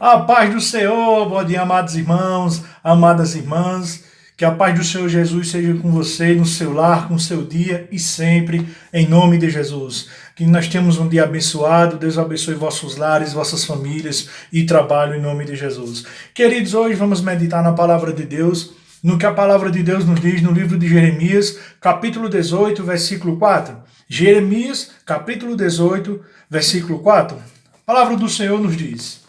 A paz do Senhor, bom dia, amados irmãos, amadas irmãs. Que a paz do Senhor Jesus seja com você, no seu lar, com o seu dia e sempre, em nome de Jesus. Que nós tenhamos um dia abençoado, Deus abençoe vossos lares, vossas famílias e trabalho em nome de Jesus. Queridos, hoje vamos meditar na palavra de Deus, no que a palavra de Deus nos diz no livro de Jeremias, capítulo 18, versículo 4. Jeremias, capítulo 18, versículo 4. A palavra do Senhor nos diz: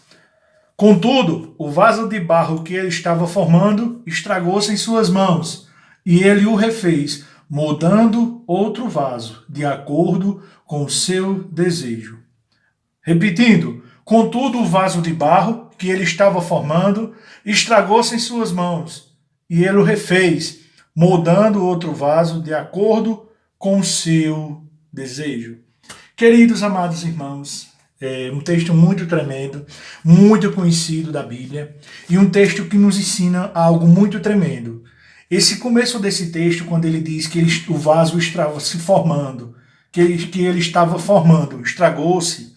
Contudo, o vaso de barro que ele estava formando estragou-se em suas mãos, e ele o refez, moldando outro vaso, de acordo com o seu desejo. Repetindo, contudo, o vaso de barro que ele estava formando estragou-se em suas mãos, e ele o refez, moldando outro vaso, de acordo com o seu desejo. Queridos amados irmãos, é um texto muito tremendo, muito conhecido da Bíblia, e um texto que nos ensina algo muito tremendo. Esse começo desse texto, quando ele diz que o vaso estava se formando, que ele estava formando, estragou-se.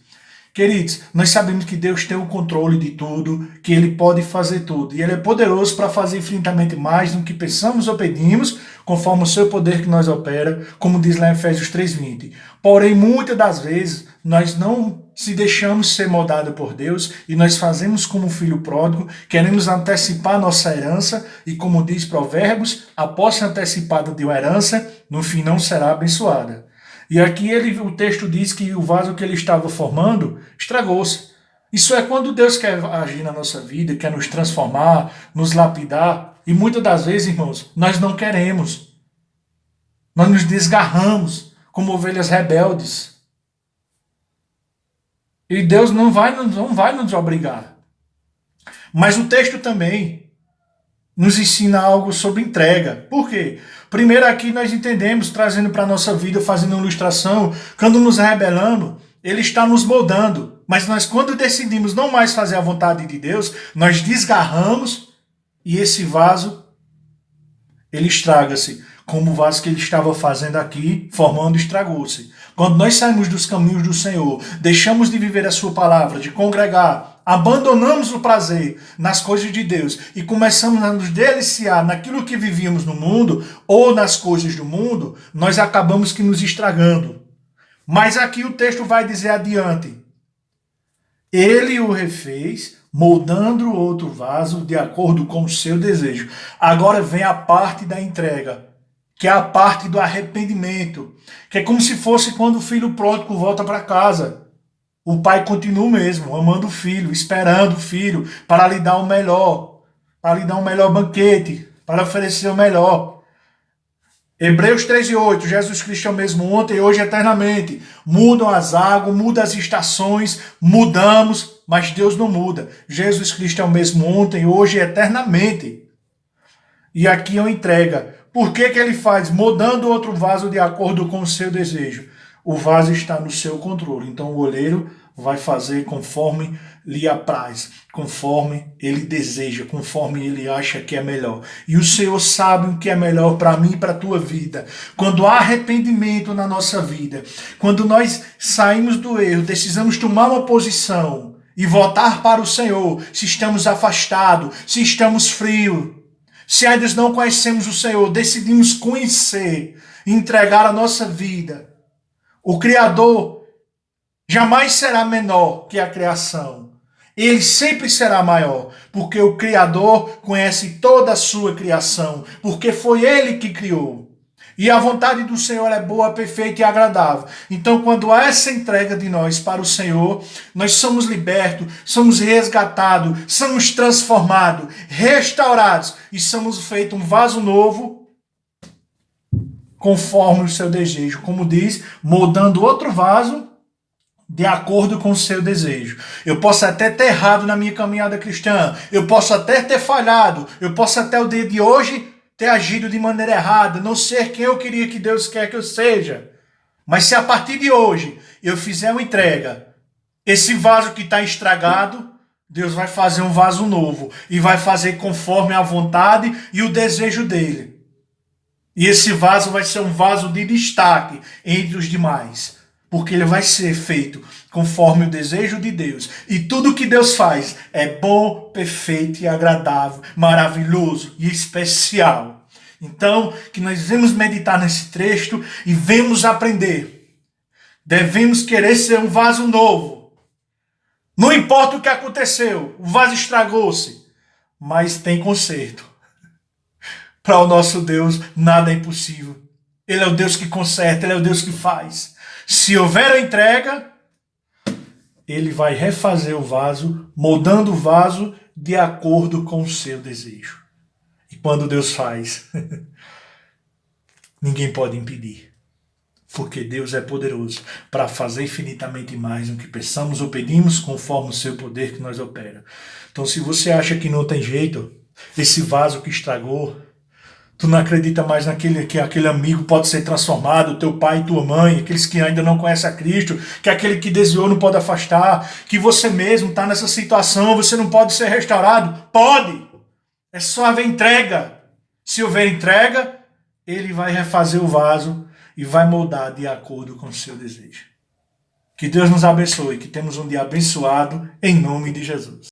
Queridos, nós sabemos que Deus tem o controle de tudo, que Ele pode fazer tudo. E Ele é poderoso para fazer infinitamente mais do que pensamos ou pedimos, conforme o seu poder que nós opera, como diz lá em Efésios 3:20. Porém, muitas das vezes, nós não se deixamos ser moldados por Deus e nós fazemos como o filho pródigo, queremos antecipar nossa herança e, como diz Provérbios, a posse antecipada de uma herança, no fim não será abençoada. E aqui o texto diz que o vaso que ele estava formando estragou-se. Isso é quando Deus quer agir na nossa vida, quer nos transformar, nos lapidar. E muitas das vezes, irmãos, nós não queremos. Nós nos desgarramos como ovelhas rebeldes. E Deus não vai nos obrigar. Mas o texto também nos ensina algo sobre entrega. Por quê? Primeiro aqui nós entendemos, trazendo para a nossa vida, fazendo uma ilustração, quando nos rebelamos, Ele está nos moldando. Mas nós, quando decidimos não mais fazer a vontade de Deus, nós desgarramos e esse vaso, ele estraga-se. Como o vaso que ele estava fazendo aqui, formando, estragou-se. Quando nós saímos dos caminhos do Senhor, deixamos de viver a sua palavra, de congregar, abandonamos o prazer nas coisas de Deus e começamos a nos deliciar naquilo que vivíamos no mundo ou nas coisas do mundo, nós acabamos que nos estragando. Mas aqui o texto vai dizer adiante: Ele o refez, moldando outro vaso de acordo com o seu desejo. Agora vem a parte da entrega, que é a parte do arrependimento, que é como se fosse quando o filho pródigo volta para casa. O pai continua mesmo, amando o filho, esperando o filho para lhe dar o melhor, para lhe dar um melhor banquete, para oferecer o melhor. Hebreus 13:8, Jesus Cristo é o mesmo ontem, hoje e eternamente. Mudam as águas, mudam as estações, mudamos, mas Deus não muda. Jesus Cristo é o mesmo ontem, hoje e eternamente. E aqui é uma entrega. Por que ele faz? Moldando outro vaso de acordo com o seu desejo. O vaso está no seu controle. Então o oleiro vai fazer conforme lhe apraz, conforme ele deseja, conforme ele acha que é melhor. E o Senhor sabe o que é melhor para mim e para a tua vida. Quando há arrependimento na nossa vida, quando nós saímos do erro, precisamos tomar uma posição e voltar para o Senhor, se estamos afastados, se estamos frios, se ainda não conhecemos o Senhor, decidimos conhecer, entregar a nossa vida. O Criador jamais será menor que a criação. Ele sempre será maior, porque o Criador conhece toda a sua criação, porque foi Ele que criou. E a vontade do Senhor é boa, perfeita e agradável. Então, quando há essa entrega de nós para o Senhor, nós somos libertos, somos resgatados, somos transformados, restaurados e somos feitos um vaso novo, conforme o seu desejo. Como diz, moldando outro vaso de acordo com o seu desejo. Eu posso até ter errado na minha caminhada cristã, eu posso até ter falhado, eu posso até o dia de hoje ter agido de maneira errada, não ser quem eu queria que Deus quer que eu seja. Mas se a partir de hoje eu fizer uma entrega, esse vaso que está estragado, Deus vai fazer um vaso novo e vai fazer conforme a vontade e o desejo dele. E esse vaso vai ser um vaso de destaque entre os demais. porque ele vai ser feito conforme o desejo de Deus. E tudo que Deus faz é bom, perfeito e agradável, maravilhoso e especial. Então, que nós devemos meditar nesse trecho e vemos aprender. Devemos querer ser um vaso novo. Não importa o que aconteceu, o vaso estragou-se, mas tem conserto. Para o nosso Deus, nada é impossível. Ele é o Deus que conserta, Ele é o Deus que faz. Se houver a entrega, Ele vai refazer o vaso, moldando o vaso de acordo com o seu desejo. E quando Deus faz, ninguém pode impedir. Porque Deus é poderoso para fazer infinitamente mais do que pensamos ou pedimos, conforme o seu poder que nós opera. Então, se você acha que não tem jeito, esse vaso que estragou, tu não acredita mais que aquele amigo pode ser transformado, teu pai e tua mãe, aqueles que ainda não conhecem a Cristo, que aquele que desviou não pode afastar, que você mesmo está nessa situação, você não pode ser restaurado? Pode! É só haver entrega. Se houver entrega, Ele vai refazer o vaso e vai moldar de acordo com o seu desejo. Que Deus nos abençoe, que temos um dia abençoado, em nome de Jesus.